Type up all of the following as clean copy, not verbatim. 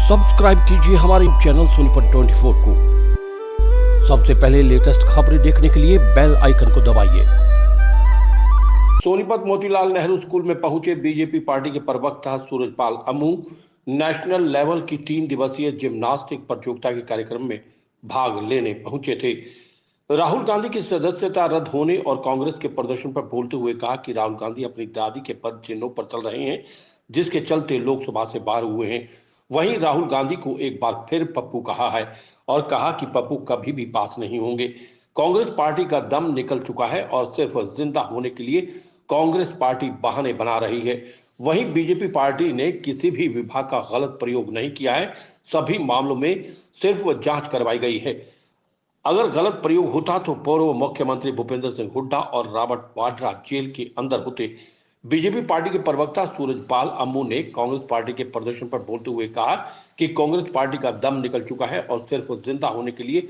Subscribe कीजिए हमारे channel Sonipat 24 को। सबसे पहले लेटेस्ट खबरें देखने के लिए बेल आइकन को दबाइए। सोनीपत मोतीलाल नेहरू स्कूल में पहुंचे बीजेपी पार्टी के प्रवक्ता सूरजपाल अम्मू नेशनल लेवल की 3 दिवसीय जिम्नास्टिक प्रतियोगिता के कार्यक्रम में भाग लेने पहुंचे थे। राहुल गांधी की सदस्यता रद्द होने और कांग्रेस के प्रदर्शन पर बोलते हुए कहा कि राहुल गांधी अपनी दादी के पद चिन्हों पर चल रहे हैं, जिसके चलते लोकसभा से बाहर हुए हैं। वहीं राहुल गांधी को एक बार फिर पप्पू कहा है और कहा कि पप्पू कभी भी पास नहीं होंगे। कांग्रेस पार्टी का दम निकल चुका है और सिर्फ जिंदा होने के लिए कांग्रेस पार्टी बहाने बना रही है। वहीं बीजेपी पार्टी ने किसी भी विभाग का गलत प्रयोग नहीं किया है, सभी मामलों में सिर्फ जांच करवाई गई है। अगर गलत प्रयोग होता तो पूर्व मुख्यमंत्री भूपेंद्र सिंह हुड्डा और रॉबर्ट वाड्रा जेल के अंदर होते। बीजेपी पार्टी के प्रवक्ता सूरजपाल अम्मू ने कांग्रेस पार्टी के प्रदर्शन पर बोलते हुए कहा कि कांग्रेस पार्टी का दम निकल चुका है और सिर्फ जिंदा होने के लिए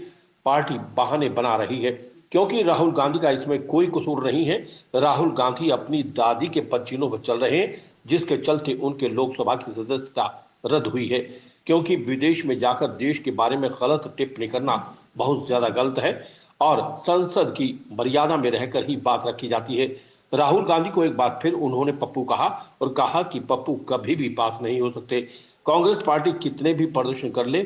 पार्टी बहाने बना रही है, क्योंकि राहुल गांधी का इसमें कोई कसूर नहीं है। राहुल गांधी अपनी दादी के पद चिन्हों पर चल रहे हैं, जिसके चलते उनके लोकसभा की सदस्यता रद्द हुई है, क्योंकि विदेश में जाकर देश के बारे में गलत टिप्पणी करना बहुत ज्यादा गलत है और संसद की मर्यादा में रहकर ही बात रखी जाती है। राहुल गांधी को एक बार फिर उन्होंने पप्पू कहा और कहा कि पप्पू कभी भी पास नहीं हो सकते। कांग्रेस पार्टी कितने भी प्रदर्शन कर ले,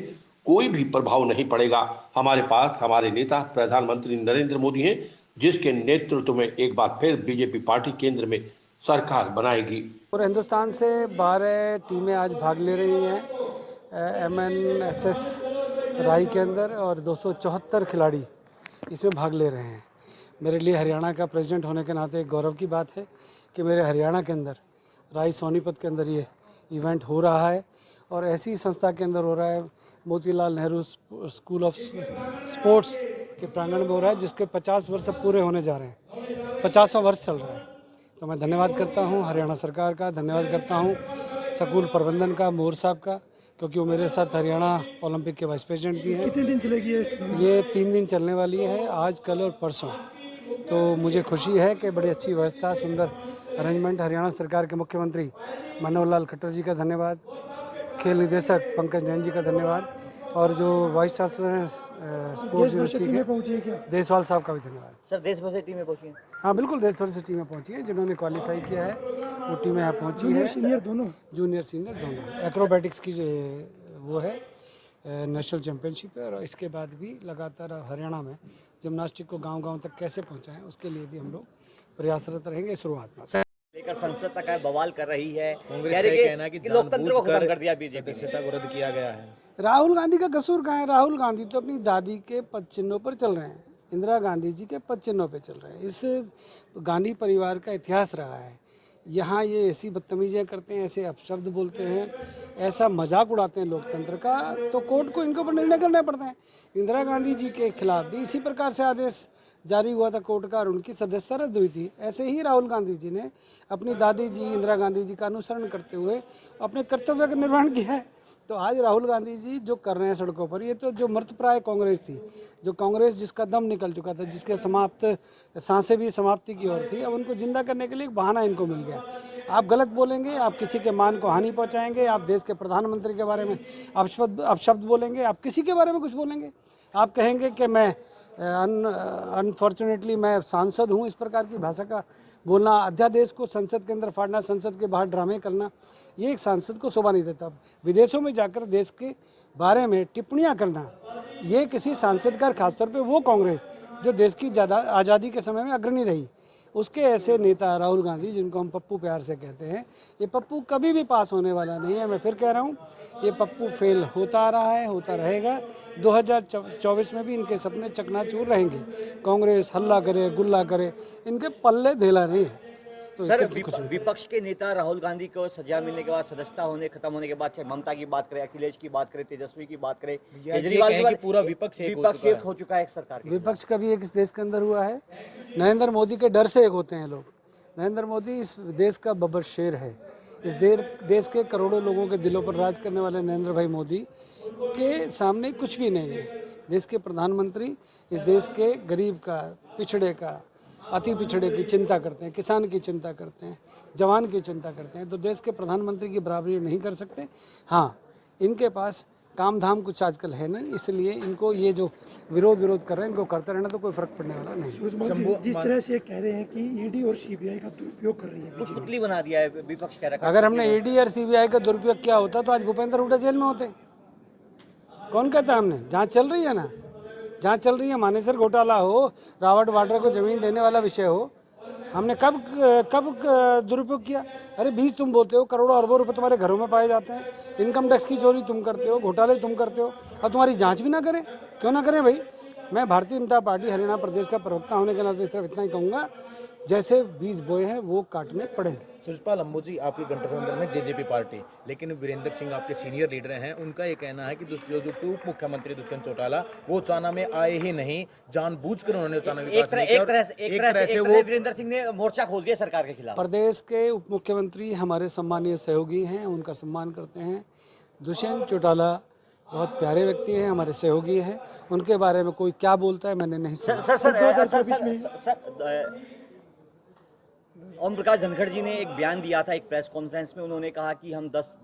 कोई भी प्रभाव नहीं पड़ेगा। हमारे पास हमारे नेता प्रधानमंत्री नरेंद्र मोदी हैं, जिसके नेतृत्व में एक बार फिर बीजेपी पार्टी केंद्र में सरकार बनाएगी। पूरे हिंदुस्तान से 12 टीमें आज भाग ले रही हैं MNSS राई के अंदर और 274 खिलाड़ी इसमें भाग ले रहे हैं। मेरे लिए हरियाणा का प्रेसिडेंट होने के नाते एक गौरव की बात है कि मेरे हरियाणा के अंदर राई सोनीपत के अंदर ये इवेंट हो रहा है और ऐसी संस्था के अंदर हो रहा है, Motilal Nehru school of sports के प्रांगण में हो रहा है, जिसके 50 वर्ष अब पूरे होने जा रहे हैं। 50वां वर्ष चल रहा है। तो मैं धन्यवाद करता हूं हरियाणा सरकार का, धन्यवाद करता हूं स्कूल प्रबंधन का, मोर साहब का, क्योंकि वो मेरे साथ हरियाणा ओलंपिक के वाइस प्रेसिडेंट भी हैं। कितने दिन चलेगी ये 3 दिन चलने वाली है, आज, कल और परसों। तो मुझे खुशी है कि बड़ी अच्छी व्यवस्था, सुंदर अरेंजमेंट। हरियाणा सरकार के मुख्यमंत्री मनोहर लाल खट्टर जी का धन्यवाद, खेल निदेशक पंकज जैन जी का धन्यवाद और जो वाइस चांसलर हैं स्पोर्ट्स यूनिवर्सिटी के देशवाल साहब का भी धन्यवाद। सर, देश भर से टीमें पहुंची हैं? हाँ बिल्कुल, देश भर से टीमें पहुंची हैं। जिन्होंने क्वालिफाई किया है वो टीमें यहाँ पहुंची हैं। सीनियर दोनों? जूनियर सीनियर दोनों। एक्रोबैटिक्स की वो है नेशनल चैम्पियनशिप है और इसके बाद भी लगातार हरियाणा में जिम्नास्टिक को गांव-गांव तक कैसे पहुंचाएं, उसके लिए भी हम लोग प्रयासरत रहेंगे। शुरुआत में लेकर संसद तक बवाल कर रही है, कांग्रेस का कहना है कि लोकतंत्र को खत्म कर दिया बीजेपी, सदस्यता को रद्द किया गया है। राहुल गांधी का कसूर कहाँ है? राहुल गांधी तो अपनी दादी के पद चिन्हों पर चल रहे हैं, इंदिरा गांधी जी के पद चिन्हों पर चल रहे हैं। इस गांधी परिवार का इतिहास रहा है। यहाँ ये ऐसी बदतमीजियाँ करते हैं, ऐसे अपशब्द बोलते हैं, ऐसा मजाक उड़ाते हैं लोकतंत्र का, तो कोर्ट को इनके ऊपर निर्णय करना पड़ता है। इंदिरा गांधी जी के खिलाफ भी इसी प्रकार से आदेश जारी हुआ था कोर्ट का और उनकी सदस्यता रद्द हुई थी। ऐसे ही राहुल गांधी जी ने अपनी दादी जी इंदिरा गांधी जी का अनुसरण करते हुए अपने कर्तव्य का निर्वहन किया है। तो आज राहुल गांधी जी जो कर रहे हैं सड़कों पर, ये तो जो मृतप्राय कांग्रेस थी, जो कांग्रेस जिसका दम निकल चुका था, जिसके सांसें भी समाप्ति की ओर थी, अब उनको जिंदा करने के लिए एक बहाना इनको मिल गया। आप गलत बोलेंगे, आप किसी के मान को हानि पहुंचाएंगे, आप देश के प्रधानमंत्री के बारे में अपशब्द बोलेंगे, आप किसी के बारे में कुछ बोलेंगे, आप कहेंगे कि मैं अनफॉर्चुनेटली मैं सांसद हूँ, इस प्रकार की भाषा का बोलना, अध्यादेश को संसद के अंदर फाड़ना, संसद के बाहर ड्रामे करना, ये एक सांसद को शोभा नहीं देता। विदेशों में जाकर देश के बारे में टिप्पणियाँ करना, ये किसी सांसद का, खासतौर पे वो कांग्रेस जो देश की आज़ादी के समय में अग्रणी रही, उसके ऐसे नेता राहुल गांधी, जिनको हम पप्पू प्यार से कहते हैं, ये पप्पू कभी भी पास होने वाला नहीं है। मैं फिर कह रहा हूँ, ये पप्पू फेल होता आ रहा है, होता रहेगा। 2024 में भी इनके सपने चकनाचूर रहेंगे। कांग्रेस हल्ला करे, गुल्ला करे, इनके पल्ले धेला नहीं है। तो सर, विपक्ष के नेता राहुल गांधी को सजा मिलने के बाद, सदस्यता खत्म होने के बाद, चाहे ममता की बात करें, अखिलेश की बात करें, तेजस्वी की बात करें, केजरीवाल की, पूरा विपक्ष एक हो चुका है एक सरकार। विपक्ष कभी एक इस देश के अंदर हुआ है? नरेंद्र मोदी के डर से एक होते हैं लोग। नरेंद्र मोदी इस देश का बब्बर शेर है। इस देश के करोड़ों लोगों के दिलों पर राज करने वाले नरेंद्र भाई मोदी के सामने कुछ भी नहीं है। देश के प्रधानमंत्री इस देश के गरीब का, पिछड़े का, अति पिछड़े की चिंता करते हैं, किसान की चिंता करते हैं, जवान की चिंता करते हैं। तो देश के प्रधानमंत्री की बराबरी नहीं कर सकते। हाँ, इनके पास काम धाम कुछ आजकल है नहीं, इसलिए इनको ये जो विरोध कर रहे हैं इनको करते रहना तो कोई फर्क पड़ने वाला नहीं। जिस तरह से कह रहे हैं कि ईडी और सीबीआई का दुरुपयोग कर रही है कुछ पुतली बना दिया है विपक्ष कह रहा है। अगर हमने ईडी और सीबीआई का दुरुपयोग किया होता तो आज भूपेंद्र हुड्डा जेल में होते। कौन कहता है? हमने जांच चल रही है ना, जांच चल रही है। मानेसर घोटाला हो, रॉबर्ट वाड्रा को जमीन देने वाला विषय हो, हमने कब दुरुपयोग किया? अरे 20 तुम बोलते हो, करोड़ों अरबों रुपए तुम्हारे घरों में पाए जाते हैं, इनकम टैक्स की चोरी तुम करते हो, घोटाले तुम करते हो, और तुम्हारी जांच भी ना करें? क्यों ना करें भाई? मैं भारतीय जनता पार्टी हरियाणा प्रदेश का प्रवक्ता होने के नाते सिर्फ इतना ही कहूँगा, जैसे बीज बोए हैं वो काटने पड़ेंगे। सुरजपाल अंबू जी, आपकी गठबंधन में जेजेपी पार्टी, लेकिन वीरेंद्र सिंह आपके सीनियर लीडर हैं, उनका ये कहना है कि जो उप मुख्यमंत्री दुष्यंत चौटाला वो चाना में आए ही नहीं, जानबूझकर उन्होंने चाना विकास नहीं किया। एक तरह से वो वीरेंद्र सिंह ने मोर्चा खोल दिया सरकार के खिलाफ। प्रदेश के उप मुख्यमंत्री हमारे सम्मानीय सहयोगी हैं, उनका सम्मान करते हैं। दुष्यंत चौटाला बहुत प्यारे व्यक्ति हैं, हमारे सहयोगी हैं, उनके बारे में कोई क्या बोलता है मैंने नहीं सुना। ओम प्रकाश धनखड़ जी ने एक बयान दिया था एक प्रेस कॉन्फ्रेंस में, उन्होंने कहा कि हम 10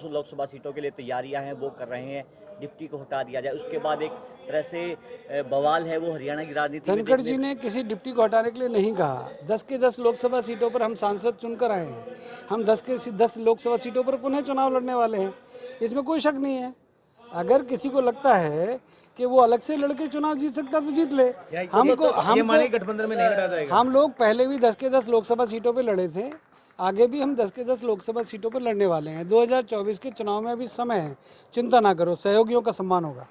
लोकसभा सीटों के लिए तैयारियां हैं वो कर रहे हैं, डिप्टी को हटा दिया जाए। उसके बाद एक तरह से बवाल है वो हरियाणा की राजनीति में। धनखड़ जी ने किसी डिप्टी को हटाने के लिए नहीं कहा। 10 के 10 लोकसभा सीटों पर हम सांसद चुनकर आए हैं, हम 10 के 10 लोकसभा सीटों पर पुनः चुनाव लड़ने वाले हैं, इसमें कोई शक नहीं है। अगर किसी को लगता है कि वो अलग से लड़के चुनाव जीत सकता तो जीत ले। गठबंधन में नहीं लड़ा जाएगा। हम लोग पहले भी 10 के 10 लोकसभा सीटों पे लड़े थे, आगे भी हम 10 के 10 लोकसभा सीटों पर लड़ने वाले हैं। 2024 के चुनाव में अभी समय है, चिंता ना करो, सहयोगियों का सम्मान होगा।